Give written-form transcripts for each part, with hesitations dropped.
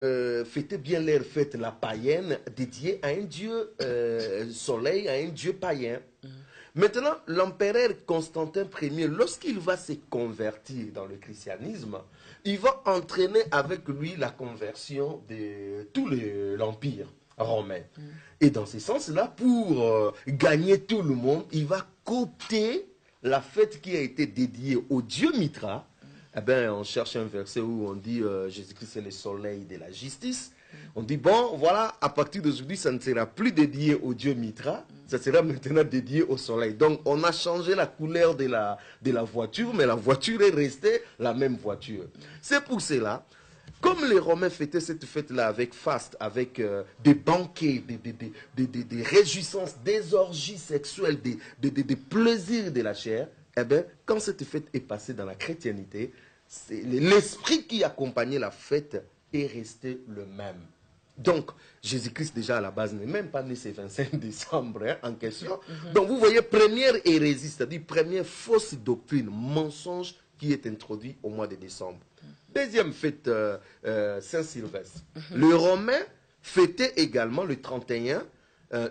fêtaient bien leur fête, la païenne, dédiée à un dieu soleil, à un dieu païen. Maintenant, l'empereur Constantin Ier, lorsqu'il va se convertir dans le christianisme, il va entraîner avec lui la conversion de tout l'empire romain. Et dans ce sens-là, pour gagner tout le monde, il va coopter la fête qui a été dédiée au dieu Mitra. Eh bien, on cherche un verset où on dit Jésus-Christ est le soleil de la justice. On dit, bon, voilà, à partir d'aujourd'hui, ça ne sera plus dédié au dieu Mitra, ça sera maintenant dédié au soleil. Donc, on a changé la couleur de la voiture, mais la voiture est restée la même voiture. C'est pour cela, comme les Romains fêtaient cette fête-là avec faste, avec des banquets, des réjouissances, des orgies sexuelles, des plaisirs de la chair, eh bien, quand cette fête est passée dans la chrétienté, l'esprit qui accompagnait la fête est resté le même. Donc, Jésus-Christ, déjà à la base, n'est même pas né ce 25 décembre en question. Donc, vous voyez, première hérésie, c'est-à-dire première fausse doctrine, mensonge qui est introduit au mois de décembre. Deuxième fête, Saint-Sylvestre. Les Romains fêtaient également le 31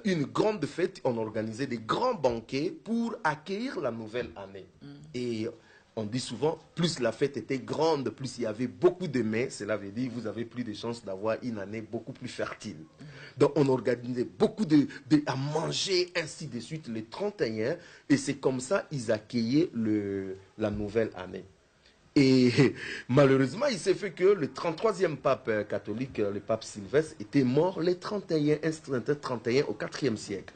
une grande fête. On organisait des grands banquets pour accueillir la nouvelle année. Et on dit souvent, plus la fête était grande, plus il y avait beaucoup de mets, cela veut dire que vous avez plus de chances d'avoir une année beaucoup plus fertile. Donc on organisait beaucoup à manger, ainsi de suite, le 31, et c'est comme ça qu'ils accueillaient la nouvelle année. Et malheureusement, il s'est fait que le 33e pape catholique, le pape Sylvestre, était mort le 31 au 4e siècle.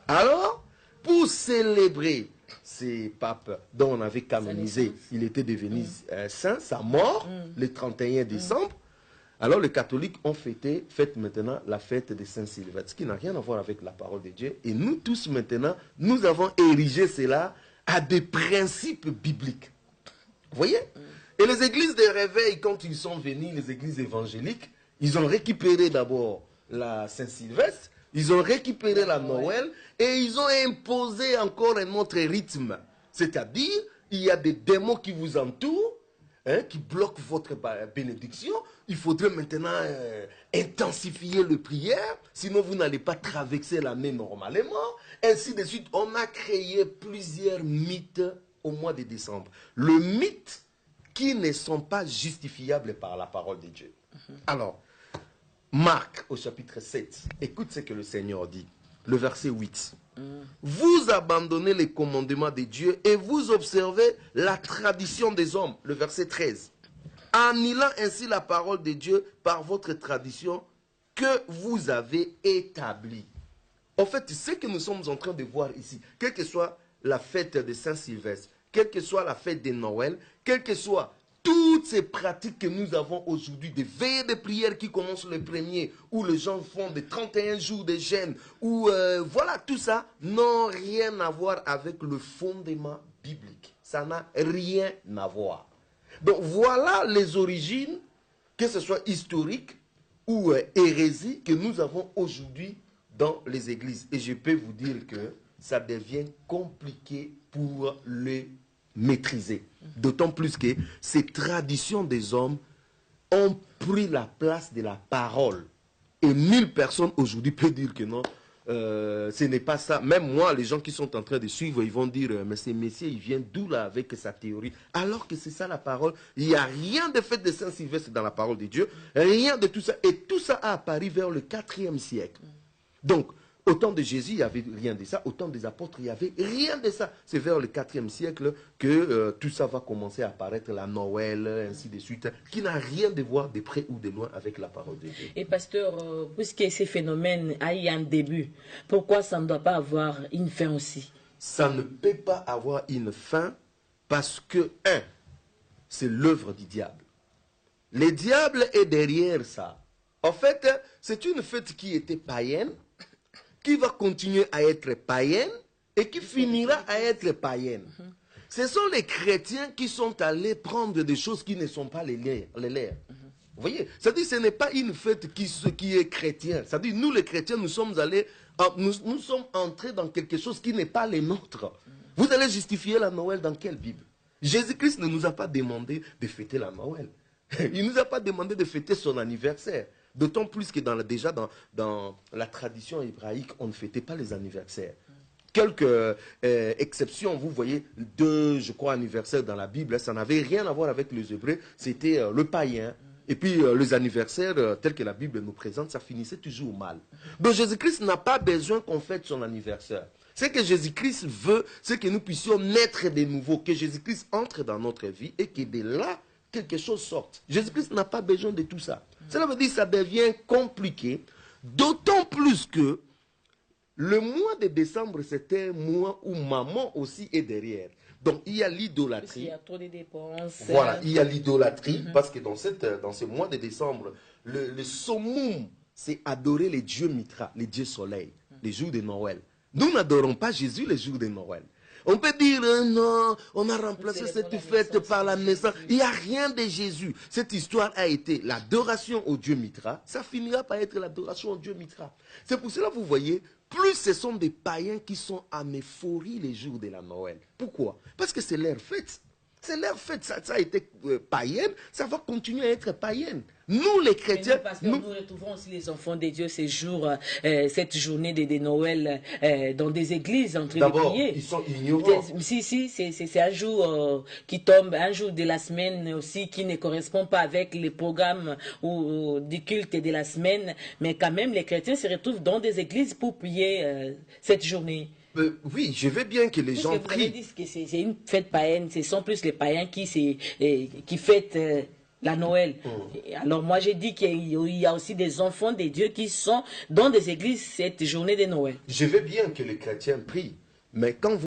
Alors, pour célébrer ces papes dont on avait canonisé, il était devenu saint, sa mort, le 31 décembre, alors les catholiques ont fêtent maintenant la fête de Saint-Sylvestre, ce qui n'a rien à voir avec la parole de Dieu. Et nous tous maintenant, nous avons érigé cela à des principes bibliques. Vous voyez? Et les églises de réveil, quand ils sont venus, les églises évangéliques, ils ont récupéré d'abord la Saint-Sylvestre, ils ont récupéré la Noël, et ils ont imposé encore un autre rythme. C'est-à-dire, il y a des démons qui vous entourent, qui bloquent votre bénédiction. Il faudrait maintenant intensifier les prières, sinon vous n'allez pas traverser l'année normalement. Ainsi de suite, on a créé plusieurs mythes au mois de décembre. Le mythe qui ne sont pas justifiables par la parole de Dieu. Alors, Marc au chapitre 7, écoute ce que le Seigneur dit, le verset 8. Vous abandonnez les commandements de Dieu et vous observez la tradition des hommes, le verset 13. Annihilant ainsi la parole de Dieu par votre tradition que vous avez établie. En fait, ce que nous sommes en train de voir ici, quelle que soit la fête de Saint-Sylvestre, quelle que soit la fête de Noël, quelles que soient toutes ces pratiques que nous avons aujourd'hui, des veillées de prière qui commencent le premier, où les gens font des 31 jours de jeûne, où voilà, tout ça n'a rien à voir avec le fondement biblique. Ça n'a rien à voir. Donc voilà les origines, que ce soit historique ou hérésie, que nous avons aujourd'hui dans les églises. Et je peux vous dire que ça devient compliqué pour les maîtriser. D'autant plus que ces traditions des hommes ont pris la place de la parole. Et 1000 personnes aujourd'hui peuvent dire que non, ce n'est pas ça. Même moi, les gens qui sont en train de suivre, ils vont dire, mais ce messieurs, il vient d'où là avec sa théorie? Alors que c'est ça la parole. Il n'y a rien de fait de Saint-Sylvestre dans la parole de Dieu. Rien de tout ça. Et tout ça a apparu vers le 4e siècle. Donc, au temps de Jésus, il n'y avait rien de ça. Au temps des apôtres, il n'y avait rien de ça. C'est vers le 4e siècle que tout ça va commencer à apparaître, la Noël, ainsi de suite, qui n'a rien de voir de près ou de loin avec la parole de Dieu. Et pasteur, puisque ces phénomènes a eu un début, pourquoi ça ne doit pas avoir une fin aussi? Ça ne peut pas avoir une fin parce que, c'est l'œuvre du diable. Le diable est derrière ça. En fait, c'est une fête qui était païenne, qui va continuer à être païenne et qui finira à être païenne. Ce sont les chrétiens qui sont allés prendre des choses qui ne sont pas les leurs. Vous voyez, c'est-à-dire que ce n'est pas une fête qui est chrétienne. C'est-à-dire nous les chrétiens, nous sommes allés, nous sommes entrés dans quelque chose qui n'est pas les nôtres. Vous allez justifier la Noël dans quelle Bible? Jésus-Christ ne nous a pas demandé de fêter la Noël. Il ne nous a pas demandé de fêter son anniversaire. D'autant plus que déjà dans la tradition hébraïque, on ne fêtait pas les anniversaires. Quelques exceptions, vous voyez, 2, je crois, anniversaires dans la Bible, ça n'avait rien à voir avec les Hébreux, c'était le païen. Et puis les anniversaires tels que la Bible nous présente, ça finissait toujours mal. Donc Jésus-Christ n'a pas besoin qu'on fête son anniversaire. Ce que Jésus-Christ veut, c'est que nous puissions naître de nouveau, que Jésus-Christ entre dans notre vie et que de là, quelque chose sorte. Jésus-Christ n'a pas besoin de tout ça. Cela veut dire que ça devient compliqué, d'autant plus que le mois de décembre, c'est un mois où maman aussi est derrière. Donc, il y a l'idolâtrie. Il y a trop de dépenses. Voilà, il y a l'idolâtrie, parce que dans ce mois de décembre, le summum, c'est adorer les dieux Mitra, les dieux soleil, les jours de Noël. Nous n'adorons pas Jésus les jours de Noël. On peut dire, non, on a remplacé cette fête par la naissance. Il n'y a rien de Jésus. Cette histoire a été l'adoration au dieu Mitra. Ça finira par être l'adoration au dieu Mitra. C'est pour cela, vous voyez, plus ce sont des païens qui sont en euphorie les jours de la Noël. Pourquoi? Parce que c'est leur fête. C'est leur fête. Ça a été païenne, ça va continuer à être païenne. Nous, les chrétiens... Nous retrouvons aussi les enfants de Dieu ces jours, cette journée de Noël dans des églises en train de prier. D'abord, ils sont ignorants. Si, c'est un jour qui tombe, un jour de la semaine aussi qui ne correspond pas avec les programmes ou du culte de la semaine. Mais quand même, les chrétiens se retrouvent dans des églises pour prier cette journée. Oui, je veux bien que les gens prient. Vous avez dit que c'est une fête païenne, ce sont plus les païens qui fêtent la Noël. Alors moi j'ai dit qu'il y a aussi des enfants de Dieu qui sont dans des églises cette journée de Noël. Je veux bien que les chrétiens prient, mais quand vous